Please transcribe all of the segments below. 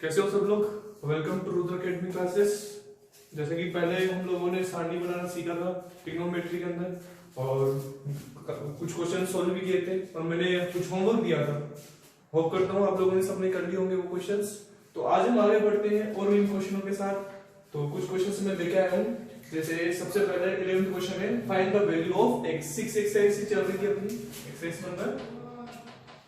कैसे हो सब लोग। Welcome to Rudra academy classes. जैसे कि पहले हम लोगों ने सारणी बनाना सीखा था ट्रिग्नोमेट्री के अंदर और कुछ क्वेश्चन सोल्व भी किए थे और मैंने कुछ होमवर्क दिया था। होप करता हूँ आप लोगों ने सबने कर लिए होंगे वो क्वेश्चंस। तो आज हम आगे बढ़ते हैं और इन क्वेश्चनों के साथ। तो कुछ क्वेश्चंस मैं लेके आया हूँ। जैसे सबसे पहले 11th क्वेश्चन है, find the value of x। 6 exercise चल रही थी अपनी एक्सरसाइज नंबर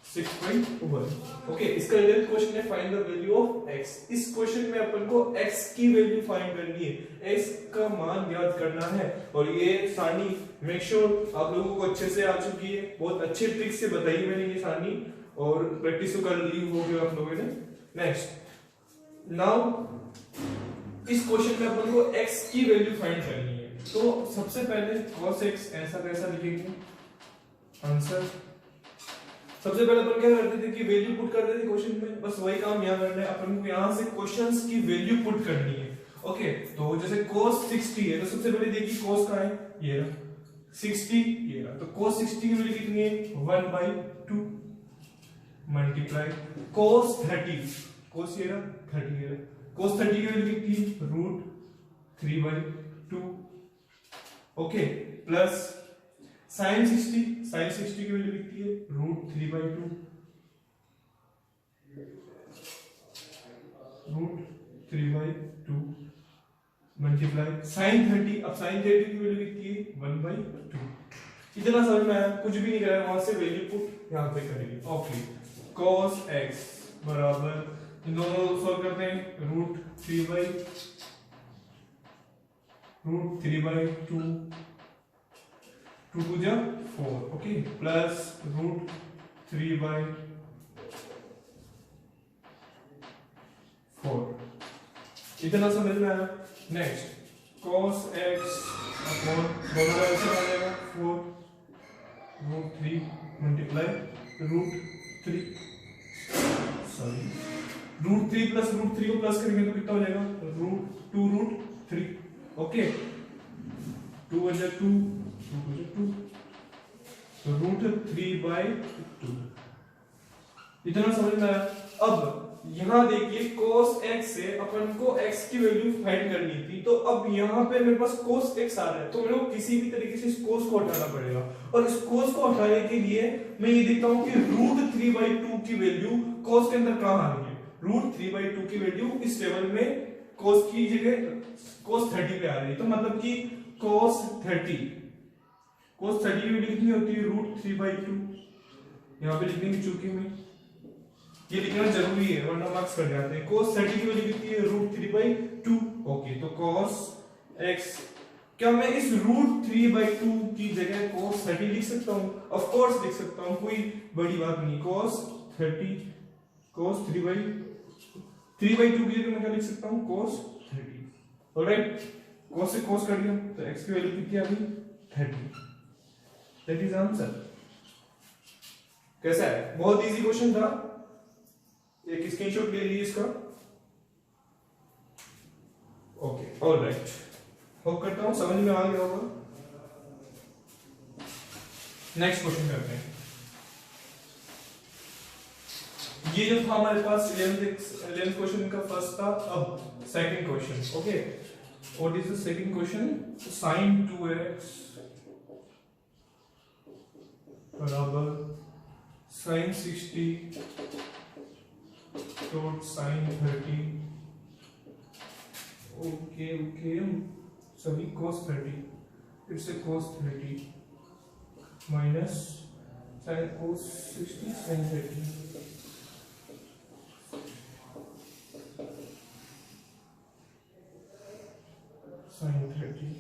6.1। ओके, इसका 11th क्वेश्चन है find the value of x। इस क्वेश्चन में अपन को x की वैल्यू फाइंड करनी है, x का मान ज्ञात करना है। और ये सारणी मेक श्योर आप लोगों को अच्छे से आ चुकी है, बहुत अच्छे ट्रिक से बताई मैंने ये सारणी और प्रैक्टिस तो कर ली होगी आप लोगों ने। नेक्स्ट, नाउ इस क्वेश्चन में अपन को x की वैल्यू फाइंड करनी है। तो सबसे पहले cos x ऐसा कैसा लिखेंगे आंसर। सबसे पहले अपन क्या करते थे कि वैल्यू पुट करते थे क्वेश्चन में, बस वही काम यहां करना है। अपन को यहां से क्वेश्चंस की वैल्यू पुट करनी है। ओके, तो जैसे cos 60 है तो सबसे पहले देखिए cos का है ये रहा 60, ये रहा। तो cos 60 की वैल्यू कितनी है 1/2 मल्टीप्लाई cos 30, cos ये रहा 30 है, cos 30 की वैल्यू कितनी √3/2। ओके, प्लस sin 60 की वैल्यू कितनी है √3/2 मल्टीप्लाई sin 30। अब sin 30 की वैल्यू कितनी है 1/2। इतना समझ में आया, कुछ भी नहीं कराया, वहां से वैल्यू पुट यहां पे करेंगे। ओके, cos x बराबर इन दोनों सॉल्व करते हैं √3/2 2 to the 4। Okay, plus √3/4। इतना समझ में आया। नेक्स्ट, cos x अपॉन दोनों का ऐसे आ जाएगा 4 √3 मल्टीप्लाई √3 प्लस √3 को प्लस करेंगे तो कितना हो जाएगा √2√3। ओके, 2 बचा 2 तो √3/2। इतना समझ में आया। अब यहां देखिए cos x से अपन को x की वैल्यू फाइंड करनी थी, तो अब यहां पे मेरे पास cos x आ रहा है, तो मेरे को किसी भी तरीके से इस cos को हटाना पड़ेगा। और इस cos को हटाने के लिए मैं ये देखता हूं कि √3/2 की वैल्यू cos के अंदर कहां आ रही है। √3/2 की वैल्यू इस टेबल में cos की जगह cos 30 पे आ रही है। तो मतलब कि cos 30 की वैल्यू कितनी होती है √3/2। यहां पे लिखेंगे, चूंकि मैं ये लिखना जरूरी है वरना मार्क्स कट जाते हैं। cos 30 की वैल्यू कितनी है √3/2। ओके, तो cos x, क्या मैं इस √3/2 की जगह cos 30 लिख सकता हूं? ऑफ कोर्स लिख सकता हूं, कोई बड़ी बात नहीं। cos 3/2 की जगह मैं क्या लिख सकता हूं cos 30। ऑलराइट, cos से cos कट गया तो x की वैल्यू कितनी आ गई 30। That is answer. कैसा है, बहुत इजी क्वेश्चन था। एक स्क्रीनशॉट ले लीजिए इसका। ओके, ऑलराइट, होप करता हूं समझ में आ गया होगा। नेक्स्ट क्वेश्चन करते हैं। ये जो था हमारे पास 11th क्वेश्चन का फर्स्ट था। अब second question. Okay, what is the second question. sin 2x बराबर sin 60 dot sin 30। Okay, sorry cos 30, फिर से cos 30 minus sin cos 60 sin 30। sin 30।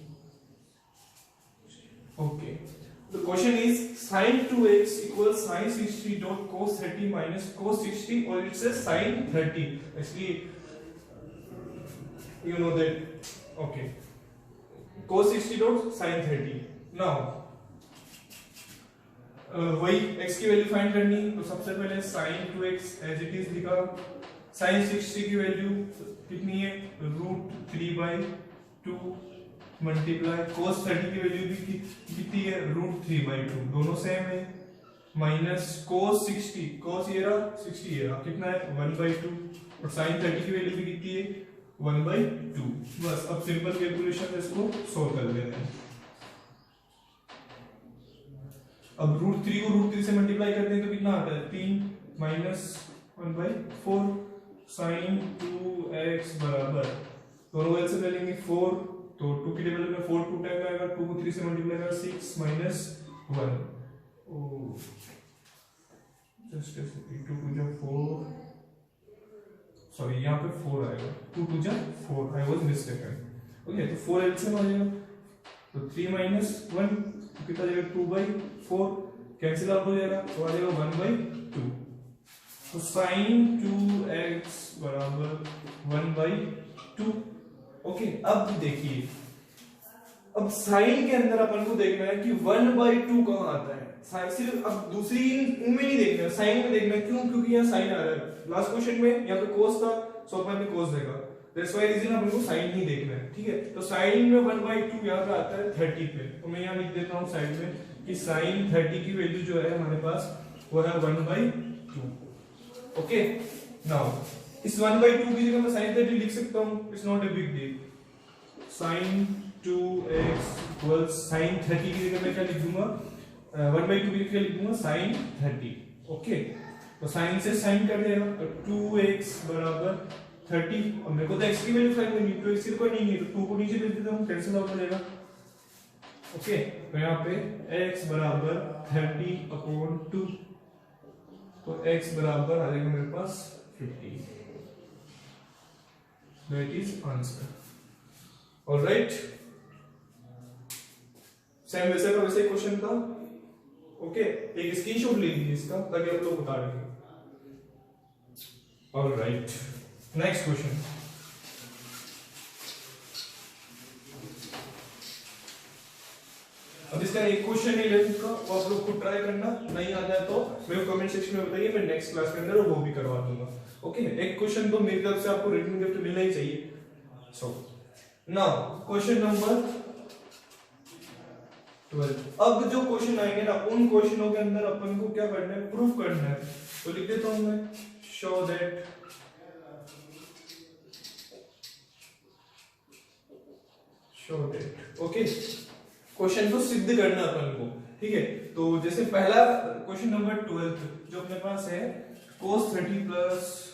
Okay, the question is sin 2x equals sin 60 dot cos 30 minus cos 60, or it says sin 30. Actually, you know that. Okay, cos 60 dot sin 30. Now वही x की value find करनी, तो सबसे पहले sin 2x as it is लिखा। sin 60 की value कितनी है √3/2 मल्टीप्लाई cos 30 की वैल्यू भी कितनी है √3/2, दोनों सेम है, माइनस cos 60, cos ये रहा 60 ये रहा, कितना है 1/2 और sin 30 की वैल्यू भी कितनी है 1/2। बस अब सिंपल कैलकुलेशन है, इसको सोल्व कर लेते हैं। अब √3 को √3 से मल्टीप्लाई करते हैं तो कितना आता है 3 माइनस 1/4 sin 2x बराबर दोनों एल से ले लेंगे 4, तो 2 की टेबल में 4 2 टाइम आएगा, 2 को 3 से मल्टीप्लाई करेगा 6 माइनस 1 जस्ट 2 2 जा 4 सॉरी यहाँ पे 4 आएगा 2 2 जा 4 आई वाज मिस्टेकन। ओके तो 4 एलसीएम आ जाएगा तो 3 माइनस 1 कितना आ जाएगा 2/4 कैंसिल आउट हो जाएगा तो आ जाएगा 1/2। तो sin 2x बराबर 1/2। ओके अब देखिए अब साइन के अंदर अपन को देखना है कि 1/2 कहां आता है। साइन सिर्फ अब दूसरी इनमें नहीं देखना है, साइन में देखना है। क्यों? क्योंकि यहाँ साइन आ रहा है। लास्ट क्वेश्चन में यहाँ पे कोस था, सो अपन ने कोस देगा, दैट्स व्हाई रीजन अपन को साइन ही देखना है। ठीक है तो साइन में 1/2 यहाँ पे आता है 30 पे, तो मैं यहाँ लिख देता हूँ साइड में कि साइन 30 की वैल्यू जो है हमारे पास वो है 1/2। ओके नाउ इस 1/2 की जगह मैं sin 30 लिख सकता हूँ, it's not a big deal. sin 2x equals sin 30 की जगह मैं क्या लिख दूंगा 1/2 की जगह लिख दूंगा sin 30। ओके तो sin से sin कर देगा तो 2x बराबर 30। अब मेरे को तो x की वैल्यू फाइंड करनी है, तो x कोई नहीं है तो 2 को नीचे भेज देता हूँ, कैंसिल आउट हो जाएगा। ओके तो यहाँ पे x बराबर 30/2 तो x बराबर आ जाएगा मेरे पास 50। That is answer. Alright same वैसे का वैसे क्वेश्चन था। ओके एक स्क्रीनशॉट ले लीजिए इसका ताकि आप लोग बता रहे। Alright next question. अब इसका एक क्वेश्चन है लेंथ का, वो आप लोग खुद ट्राई करना, नहीं आ जाए तो मेरे को कमेंट सेक्शन में बताइए, मैं नेक्स्ट क्लास के अंदर वो भी करवा दूंगा। ओके एक क्वेश्चन तो मेरी तरफ से आपको रिटन गिफ्ट मिलना ही चाहिए। So now question number 12। अब जो क्वेश्चन आएंगे ना उन क्वेश्चनों के अंदर अपन को क्या करना है, प्रूफ करना है। तो लिख देता हूं मैं शो दैट ओके क्वेश्चन को सिद्ध करना अपन को। ठीक है तो जैसे पहला क्वेश्चन नंबर 12 जो अपने पास है cos 30 plus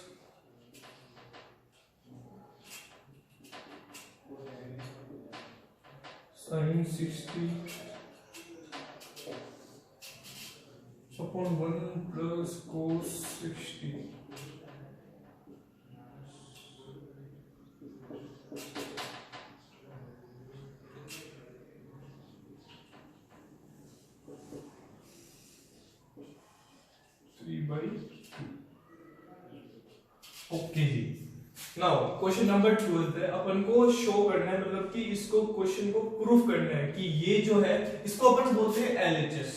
sin 60 upon 1 plus cos 60 3/2। Okay जी नाउ क्वेश्चन नंबर 12 है, अपन को शो करना है, मतलब कि इसको क्वेश्चन को प्रूफ करना है कि ये जो है इसको अपन बोलते हैं एलएचएस।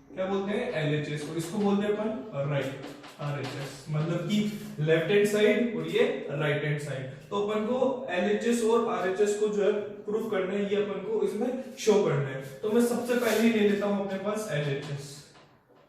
क्या बोलते हैं? एलएचएस। और इसको बोलते हैं अपन राइट आरएचएस, मतलब कि लेफ्ट हैंड साइड और ये राइट हैंड साइड। तो अपन को एलएचएस और आरएचएस को जो है प्रूफ करना है, ये अपन को इसमें शो करना है। तो मैं सबसे पहले ले लेता हूं अपने पास एलएचएस।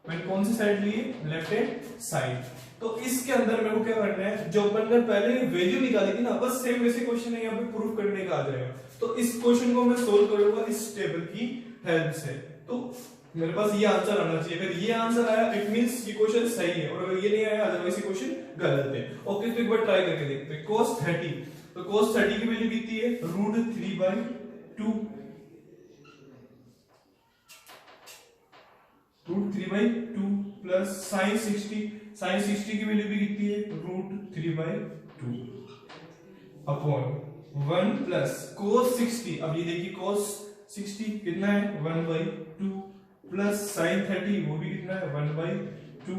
मैंने कौन सी साइड ली? Left hand side. तो इसके अंदर मेरे को क्या करना है, जो अपन ने पहले वैल्यू निकाली थी ना, बस सेम वैसे क्वेश्चन है, यहाँ पे प्रूफ करने का आ जाएगा। तो इस क्वेश्चन को मैं सोल्व करूंगा इस टेबल की हेल्प से। तो मेरे पास ये आंसर आना चाहिए। अगर ये आंसर आया इट मींस ये क्वेश्चन सही है, और अगर ये नहीं आया अदरवाइज ये क्वेश्चन गलत है। ओके तो एक बार ट्राई करके देखते हैं। cos 30 तो cos 30 की वैल्यू कितनी है? √3/2 √3/2 प्लस sin 60 की वैल्यू भी कितनी है? √3/2 अपॉन 1 प्लस cos 60। अब ये देखिए cos 60 कितना है? 1/2 प्लस sin 30 वो भी कितना है? 1/2।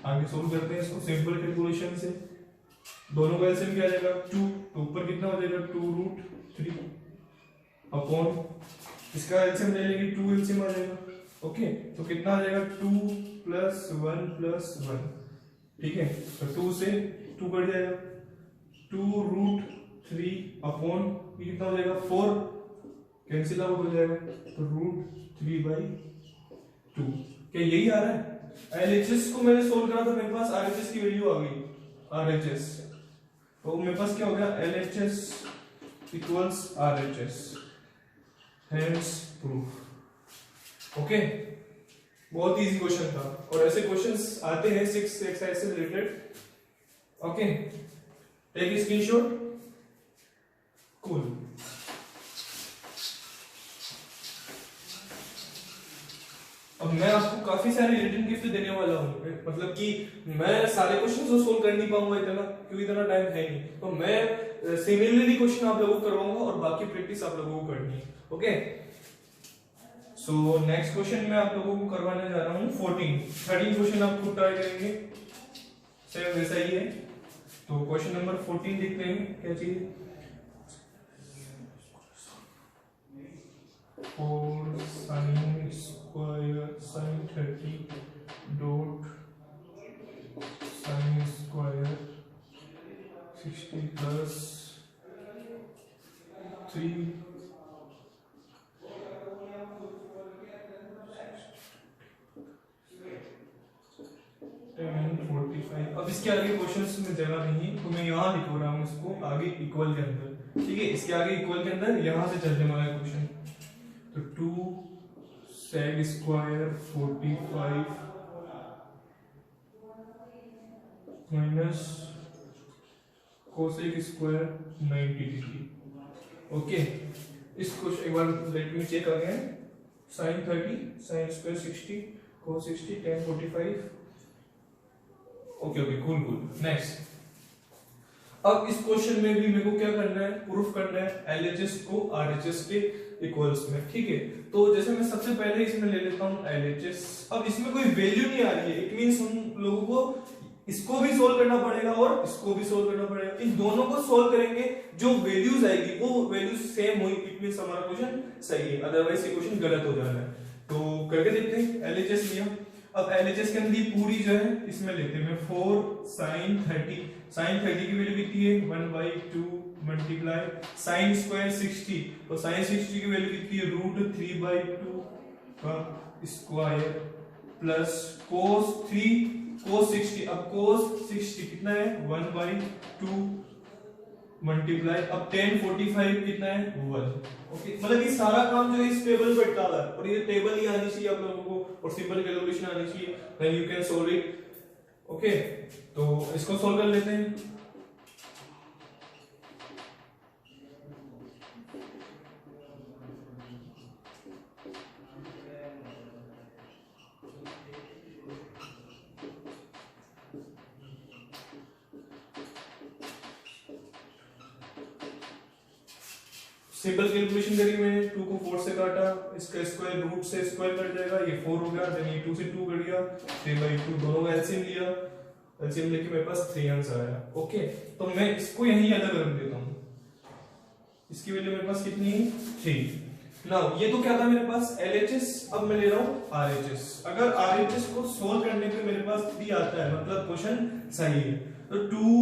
आगे सोल्व करते हैं इसको सिंपल कैलकुलेशन से। दोनों का एलसीएम क्या आ जाएगा? 2। तो ऊपर कितना हो जाएगा? 2√3 अपॉन इसका एलसीएम ले लेंगे 2 एलसीएम आ जाएगा। ओके तो कितना आ जाएगा? 2 प्लस 1 प्लस 1। ठीक है तो 2 से 2 कट जाएगा, 2√3 अपॉन ये कितना हो जाएगा? 4 कैंसिल आउट हो जाएगा, तो √3/2। क्या यही आ रहा है? एलएचएस को मैंने सोल्व करा तो मेरे पास आरएचएस की वैल्यू आ गई। आरएचएस तो मेरे पास क्या हो गया, LHS equals RHS, hence proof. Okay, बहुत इजी क्वेश्चन था और ऐसे क्वेश्चंस आते हैं 6 एक्सरसाइज से related. Okay, take screenshot. Cool. अब मैं आपको काफी सारे रिटन गिफ्ट देने वाला हूँ, मतलब कि मैं सारे क्वेश्चंस तो सोल्व कर नहीं पाऊंगा इतना, क्योंकि इतना टाइम है नहीं। तो मैं सिमिलरली क्वेश्चन आप लोगों को करवाऊंगा और बाकी प्रैक्टिस आप लोगों को करनी है। ओके, सो नेक्स्ट क्वेश्चन मैं आप लोगों को करवाने जा रहा हूँ 13 क्वेश्चन आप खुद ट्राई करेंगे, सेम वैसा ही है। तो क्वेश्चन नंबर 14 देखते हैं क्या चाहिए। 4 sin square sin 30 dot sin square 60 plus 3 10 45। अब इसके आगे क्वेश्चंस में जगह नहीं है तो मैं यहाँ लिख रहा हूँ इसको आगे इक्वल के अंदर, ठीक है। इसके आगे इक्वल के अंदर यहाँ से चलने वाला है क्वेश्चन। तो 2 sec square 45 minus cosec square 90 degree. Okay, इस क्वेश्चन एक बार let me check again. sin 30 sin square 60 cos 60 tan 45। Okay okay, cool cool. Next, अब इस क्वेश्चन में भी मेरे को क्या करना है, प्रूफ करना है LHS को RHS के इक्वल्स में, ठीक है। तो जैसे मैं सबसे पहले इसमें ले लेता हूँ LHS। अब इसमें कोई वैल्यू नहीं आ रही है, इट मींस हम लोगों को इसको भी सोल्व करना पड़ेगा और इसको भी सोल्व करना पड़ेगा। इन दोनों को सोल्व करेंगे, जो वैल्यूज आएगी वो वैल्यूज सेम हुई, इट मींस हमारा क्वेश्चन सही है, अदरवाइज ये क्वेश्चन गलत हो जाना है। तो करके देखते हैं। LHS लिया, अब LHS के अंदर पूरी जो है इसमें लेते हैं 4 sin 30। sin 30 की वैल्यू कितनी है 1/2 मल्टीप्लाई sin स्क्वायर 60, तो sin 60 की वैल्यू कितनी है √3/2 का स्क्वायर प्लस cos 60। अब cos 60 कितना है 1/2 मल्टीप्लाई, अब tan 45 कितना है 1। ओके, मतलब ये सारा काम जो है इस टेबल पे डाला है और ये टेबल ही आनी चाहिए आप लोगों को और सिंपल कैलकुलेशन आनी चाहिए, then you can solve it. Okay, तो इसको सॉल्व कर लेते हैं। सिंपल कैलकुलेशन करी मैंने, 2 को 4 से काटा, इसका स्क्वायर रूट से स्क्वायर कट जाएगा, ये 4 हो गया, देन ये 2 से 2 कट गया, 3/2 दोनों का एलसीएम लिया, एलसीएम लेके मेरे पास 3 आंसर आया। ओके, तो मैं इसको यहीं अलग रख देता हूं, इसकी वैल्यू मेरे पास कितनी है 3। नाउ ये तो क्या था मेरे पास LHS, अब मैं ले रहा हूं RHS। अगर RHS को सोल्व करने पे मेरे पास 3 आता है मतलब क्वेश्चन सही है। तो 2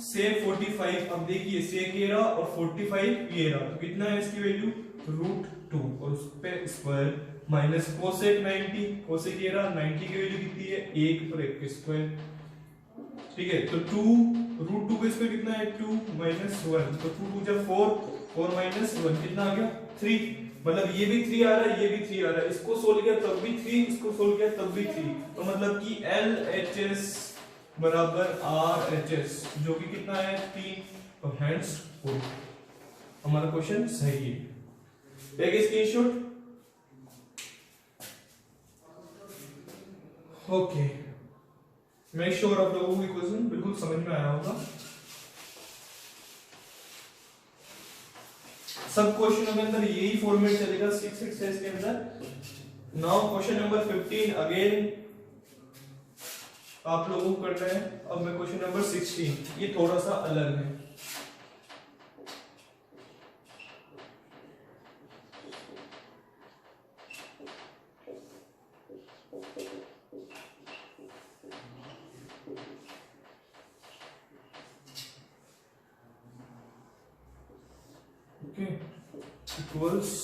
से 45, अब देखिए sec ये रहा और 45 ये रहा, तो कितना है इसकी वैल्यू √2 और उस पे स्क्वायर माइनस cosec 90, cosec ये रहा 90 की वैल्यू कितनी है 1 और 1 स्क्वायर, ठीक है। तो 2 √2 का स्क्वायर कितना है 2 माइनस 1, तो 2 2 जा 4, 4 माइनस 1 कितना आ गया 3, मतलब ये भी 3 आ रहा है, ये भी 3 आ रहा है, इसको सोल्व किया तब भी 3, इसको सोल्व किया तब भी 3, तो मतलब कि LHS बराबर RHS जो कि कितना है 3, तो हेंस हमारा क्वेश्चन सही है। Take screenshot. Okay, make sure आप लोगों को ये क्वेश्चन बिल्कुल समझ में आया होगा। सब क्वेश्चनों के अंदर यही फॉर्मेट चलेगा 6 एक्सरसाइज के अंदर। नाउ क्वेश्चन नंबर 15 अगेन आप लोगों को करना है। अब मैं क्वेश्चन नंबर 16, ये थोड़ा सा अलग है। Okay, equals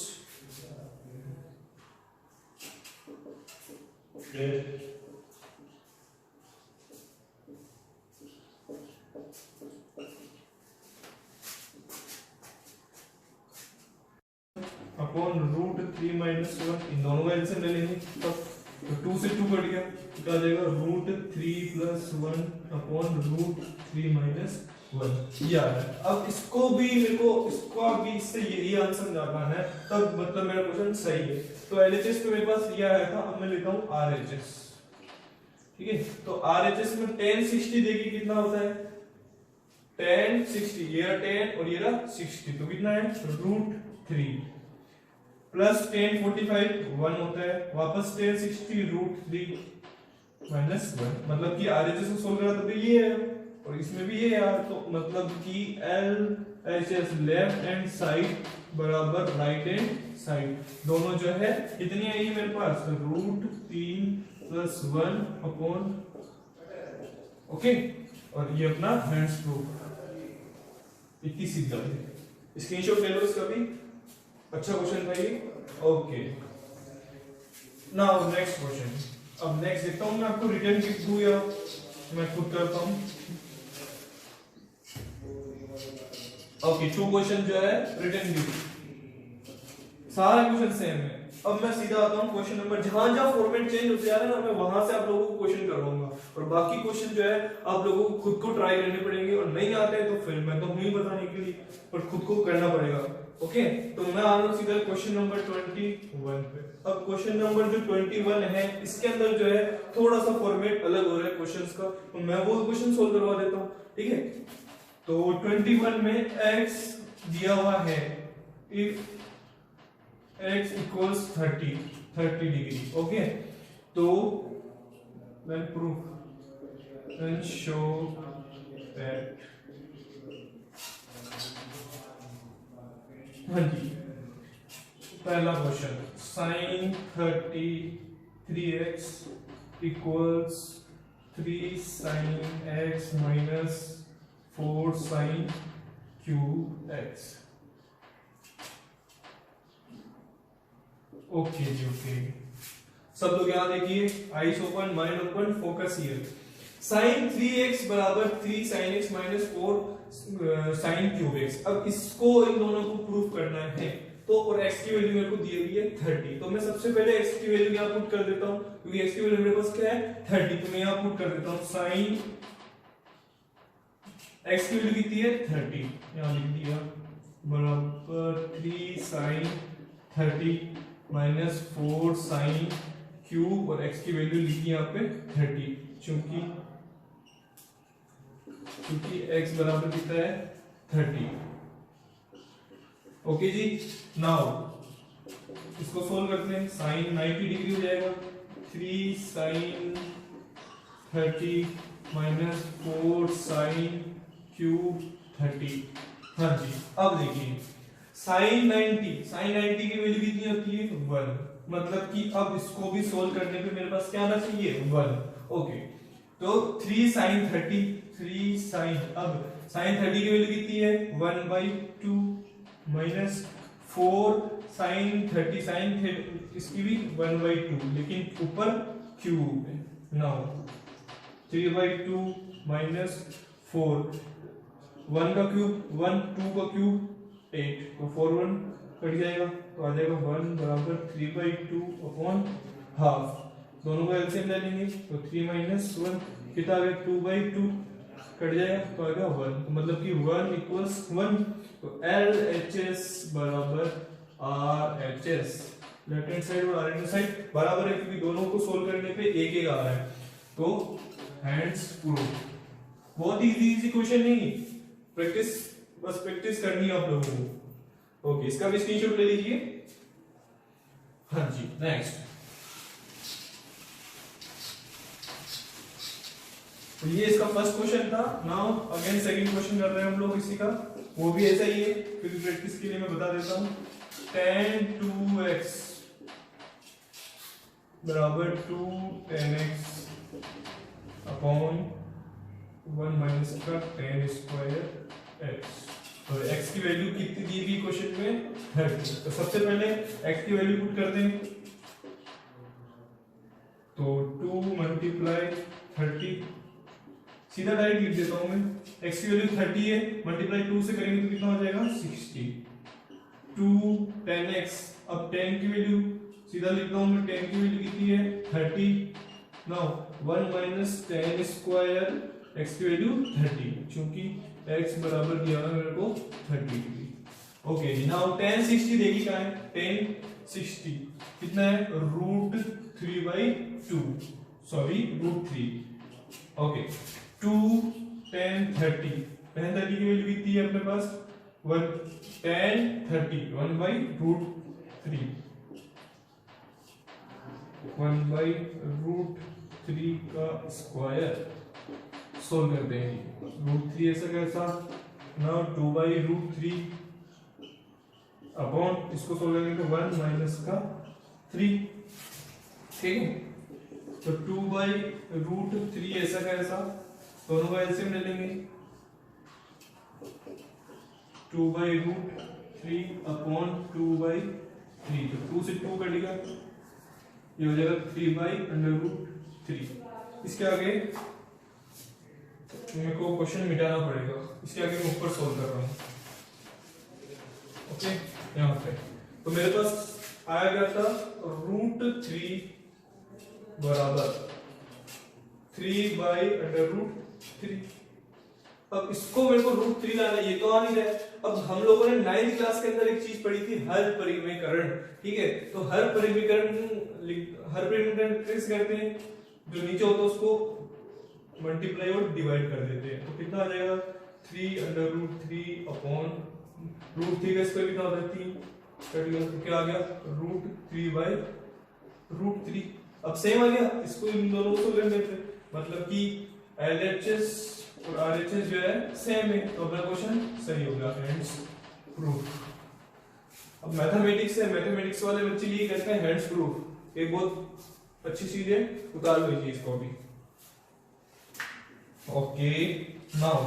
upon root 3 minus 1, इन दोनों का एलसीएम ले लेंगे तो 2 से 2 कट गया, क्या आ जाएगा root 3 plus 1 upon root 3 minus 1, ये आ रहा है। अब इसको भी मेरे को इसको भी इससे यही आंसर निकालना है, तब मतलब मेरा क्वेश्चन सही है। तो एलएचएस पे मेरे पास ये आया था, अब मैं लेता हूँ आरएचएस, ठीक है। तो आरएचएस में tan 60 देखिए कितना होता है, tan 60, ये रहा 10 और ये रहा 60, तो कितना है रूट 3 प्लस tan 45 1 होता है, वापस tan 60 रूट 3 माइनस 1, मतलब कि आरएचएस को सोल्व करा तो ये है और इसमें भी ये यार, तो मतलब कि एलएचएस लेफ्ट हैंड साइड बराबर राइट हैंड साइड, दोनों जो है कितनी आई है मेरे पास रूट 3 प्लस 1 अपॉन, ओके, और ये अपना हैंड्स प्रूफ इतनी सीधा है। स्क्रीनशॉट ले लो इसका भी, अच्छा क्वेश्चन था ये, ओके। नाउ नेक्स्ट क्वेश्चन, अब नेक्स्ट देखता हूं मैं आपको रिटर्न गिफ्ट दूं या मैं खुद करता हूं। ओके, 2 क्वेश्चन जो है रिटर्न गिफ्ट, सारे क्वेश्चन सेम है। अब मैं सीधा आता हूं क्वेश्चन नंबर, जहां जहां फॉर्मेट चेंज होते जा रहा है ना, मैं वहां से आप लोगों को क्वेश्चन करवाऊंगा और बाकी क्वेश्चन जो है आप लोगों को खुद को ट्राई करने पड़ेंगे, और नहीं आते हैं तो फिर मैं तो हूं ही बताने के लिए, पर खुद को करना पड़ेगा, ओके। तो मैं आ रहा हूं सीधा क्वेश्चन नंबर 21 पे। अब क्वेश्चन नंबर जो 21 है, इसके अंदर जो है थोड़ा सा फॉर्मेट अलग हो रहा है क्वेश्चंस का, तो मैं वो क्वेश्चन सोल्व करवा देता हूं, ठीक है। तो 21 में x दिया हुआ है, if x equals 30 degree, okay. तो then prove then show that, हाँ जी, पहला question sin 33x equals 3 sin x minus 4 sin cube x, okay जी, ओके। सब लोग यहां देखिए, eyes open, mind open, focus here. sin 3x बराबर 3 sin x minus 4 sin cube x। अब इसको इन दोनों को प्रूव करना है, तो और x की वैल्यू मेरे को दी हुई है 30, तो मैं सबसे पहले x की वैल्यू यहां पुट कर देता हूं, क्योंकि x की वैल्यू मेरे पास क्या है 30, तो मैं यहां पुट कर देता हूं sin x की वैल्यू कितनी है 30, यहां लिख दिया बराबर 3 sin 30 माइनस 4 साइन क्यूब, और x की वैल्यू लिखी यहाँ पे 30, चूंकि x बराबर कितना है 30, ओके जी। नाउ इसको सोल्व करते हैं, साइन 90 डिग्री हो जाएगा, 3 साइन 30 माइनस 4 साइन क्यूब 30, हाँ जी। अब देखिए साइन 90 की वैल्यू कितनी होती है 1, मतलब कि अब इसको भी सोल्व करने पे मेरे पास क्या आना चाहिए 1, ओके। तो 3 साइन 30 अब साइन 30 की वैल्यू कितनी है 1/2 माइनस 4 साइन 30 इसकी भी 1/2, लेकिन ऊपर क्यूब है। नाउ 3/2 माइनस 4, 1 का क्यूब 1, 2 का क्यूब 8, तो 4 1 कट जाएगा, तो आ जाएगा 1 बराबर 3/2 अपॉन हाफ, दोनों को एलसीएम ले लेंगे, तो 3 माइनस 1 कितना आ गया 2/2 कट जाएगा, तो आ गया 1, तो मतलब कि 1 इक्वल्स 1, तो LHS बराबर RHS, लेफ्ट हैंड साइड और राइट हैंड साइड बराबर है, क्योंकि दोनों को सोल्व करने पे एक एक आ रहा है, तो हैंड्स प्रूफ। बहुत इजी क्वेश्चन नहीं, प्रैक्टिस, बस प्रैक्टिस करनी है आप लोगों को, ओके। इसका भी स्क्रीनशॉट ले लीजिए, हाँ जी। नेक्स्ट, तो ये इसका फर्स्ट क्वेश्चन था। नाउ अगेन सेकंड क्वेश्चन कर रहे हैं हम लोग इसी का, वो भी ऐसा ही है, क्योंकि प्रैक्टिस के लिए मैं बता देता हूं। tan 2x बराबर 2 tan x अपॉन 1 माइनस का tan स्क्वायर x, और x की वैल्यू कितनी दी गई क्वेश्चन में 30, तो सबसे पहले x की वैल्यू पुट कर दें, तो 2 मल्टीप्लाई 30, सीधा डायरेक्ट लिख देता हूं मैं, x की वैल्यू 30 है, मल्टीप्लाई 2 से करेंगे तो कितना हो जाएगा 60, 2 tan x अब 10 की वैल्यू सीधा लिखता हूं मैं, 10 की वैल्यू कितनी है 30। नाउ 1 माइनस 10 स्क्वायर x की वैल्यू 30, क्योंकि x बराबर दिया है मेरे को 30 डिग्री। ओके जी, नाउ tan 60 देखिए क्या है, tan 60 कितना है √3/2, सॉरी √3। ओके 2 tan 30, tan 30 की वैल्यू कितनी है अपने पास 1, tan 30 1/√3, 1/√3 का स्क्वायर सोल्व करते हैं। √3 ऐसा कैसा, नाउ 2/√3 अपॉन इसको सोल्व करेंगे तो 1 माइनस का 3, ठीक है। तो 2/√3 ऐसा कैसा, दोनों का एलसीएम ले लेंगे, 2/√3 अपॉन 2/3, तो 2 से 2 कटेगा, ये हो जाएगा 3/√3। इसके आगे मेरे को क्वेश्चन मिटाना पड़ेगा, इसके आगे मैं ऊपर सोल्व कर रहा हूँ। ओके यहाँ पे तो मेरे पास आया क्या था √3 बराबर 3/√3। अब इसको मेरे को √3 लाना, ये तो आ नहीं रहा है। अब हम लोगों ने 9th क्लास के अंदर एक चीज पढ़ी थी, हर परिमेयकरण, ठीक है। तो हर परिमेयकरण कैसे करते हैं, जो नीचे होता है उसको मल्टीप्लाई और डिवाइड कर देते हैं। तो कितना आ जाएगा 3/√3 अपॉन √3 का स्क्वायर कितना होता है 3, तो क्या आ गया √3/√3। अब सेम आ गया, इसको इन दोनों को ले लेते हैं, मतलब कि LHS और RHS जो है सेम है, तो अपना क्वेश्चन सही हो गया, हेंस प्रूफ। अब मैथमेटिक्स है, मैथमेटिक्स वाले बच्चे ये कहते हैं हेंस प्रूफ, एक बहुत अच्छी चीज है, उतार लीजिए इसको भी। ओके नाउ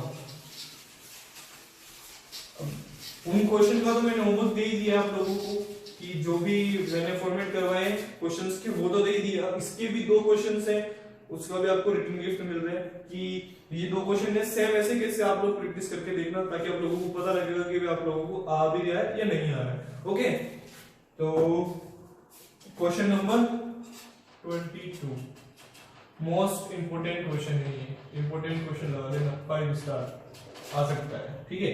उन क्वेश्चन का तो मैंने होमवर्क दे ही दिया आप लोगों को, कि जो भी मैंने फॉर्मेट करवाए क्वेश्चंस के वो तो दे ही दिया। इसके भी 2 क्वेश्चंस हैं, उसका भी आपको रिटन गिफ्ट मिल रहा है कि ये 2 क्वेश्चन है सेम, ऐसे कैसे आप लोग प्रैक्टिस करके देखना, ताकि आप लोगों को पता लगेगा कि आप लोगों को आ भी रहा है या नहीं आ रहा है। ओके तो question number 22 most important question है, ये इंपोर्टेंट क्वेश्चन लगा देना, 5 स्टार आ सकता है, ठीक है।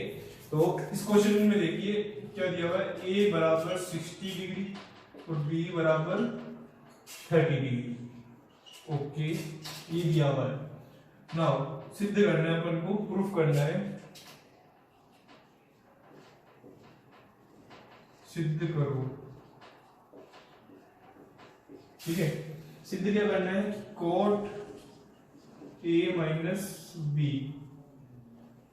तो इस क्वेश्चन में देखिए क्या दिया हुआ है, a बराबर 60 डिग्री और b बराबर 30 डिग्री। ओके ये दिया हुआ है। नाउ सिद्ध करना है अपन को, प्रूफ करना है, सिद्ध करो, ठीक है। सिद्ध क्या करना है, cot a minus b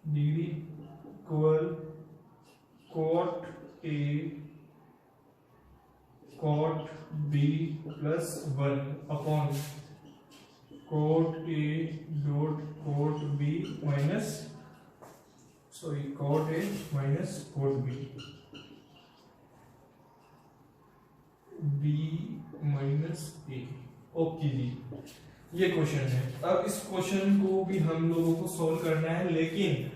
degree equal cot a cot b plus 1 upon cot a dot cot b minus cot a minus cot b b minus a। Okay जी, ये क्वेश्चन है। अब इस क्वेश्चन को भी हम लोगों को सोल्व करना है, लेकिन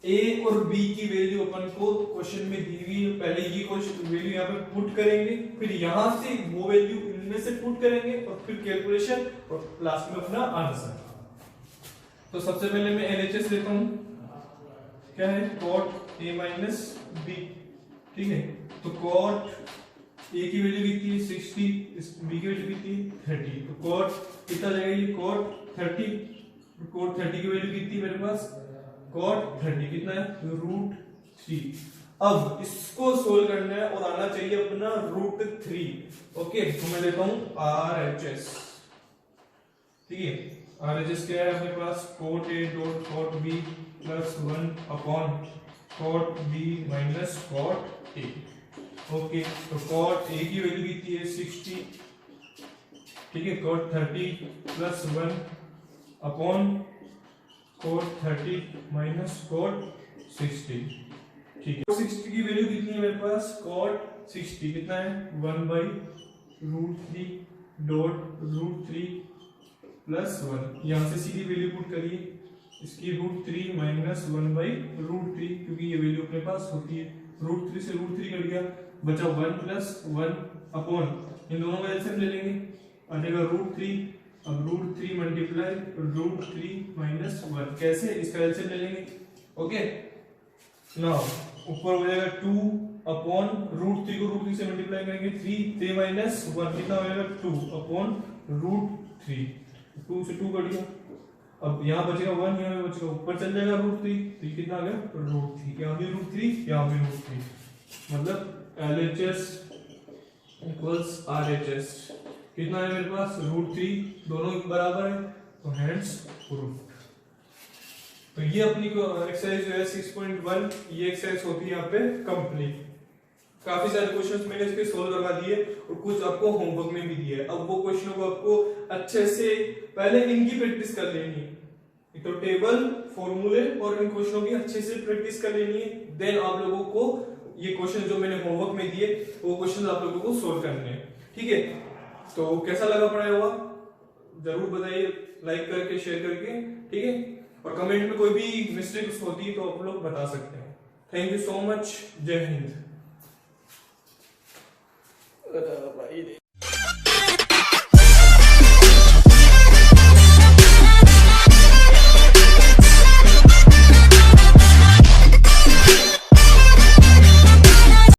a और b की वैल्यू अपन को क्वेश्चन में दी हुई है, पहले ये क्वेश्चन वैल्यू यहाँ पे पुट करेंगे, फिर यहाँ से वो वैल्यू इनमें से पुट करेंगे और फिर कैलकुलेशन और लास्ट में अपना आंसर। तो सबसे पहले मैं LHS लेता हूँ, क्या है cot a माइनस b, ठीक है। तो cot a की वैल्यू कितनी है 60, b की वैल्यू कितनी है 30, तो cot कितना जाएगा ये cot 30, cot 30 की वैल्यू कितनी है मेरे पास cot 30 कितना है √3। अब इसको सोल्व करना है और आना चाहिए अपना √3। ओके तो मैं लेता हूं RHS, ठीक है। RHS क्या है अपने पास cot a dot cot b plus 1 upon cot b minus cot a। Okay तो cot a की वैल्यू कितनी है 60, ठीक है। cot 30 plus 1 upon cot 30 minus cot 60, ठीक है। 60 की वैल्यू कितनी है मेरे पास cot 60 कितना है 1/√3 डॉट √3 प्लस 1, यहाँ से सीधी वैल्यू पुट करिए, इसकी √3 माइनस 1/√3, क्योंकि ये वैल्यू अपने पास होती है √3 से √3 कट गया, बचा 1 प्लस 1 अपॉन, इन दोनों का एलसीएम ले लेंगे, आ जाएगा √3, अब √3 मल्टीप्लाई √3 माइनस 1, कैसे, इसका एलसीएम ले लेंगे। ओके, नाउ ऊपर हो जाएगा 2 अपॉन √3 को √3 से मल्टीप्लाई करेंगे 3 माइनस 1 कितना हो जाएगा 2 अपॉन √3, 2 से 2 कट गया, अब यहाँ बचेगा 1, यहाँ पे बचेगा, ऊपर चल जाएगा √3, तो ये कितना आ गया √3, यहाँ भी √3, यहाँ भी √3, मतलब LHS इक्वल्स RHS कितना है मेरे पास √3, दोनों बराबर है, तो हेंस प्रूफ। तो ये अपनी एक्सरसाइज जो है 6.1 ये एक्सरसाइज होती है यहाँ पे कंप्लीट। काफी सारे क्वेश्चंस मैंने इसके सोल्व करवा दिए और कुछ आपको होमवर्क में भी दिए है। अब वो क्वेश्चनों को आपको अच्छे से पहले इनकी प्रैक्टिस कर लेनी है, एक तो टेबल, फॉर्मूले और इन क्वेश्चनों की अच्छे से प्रैक्टिस कर लेनी है। देन आप लोगों को ये क्वेश्चन जो मैंने होमवर्क में दिए वो क्वेश्चन आप लोगों को सोल्व करने हैं, ठीक है। तो कैसा लगा पढ़ाया हुआ जरूर बताइए, लाइक करके शेयर करके, ठीक है, और कमेंट में कोई भी मिस्टेक्स होती है तो आप लोग बता सकते हैं। थैंक यू सो मच, जय हिंद।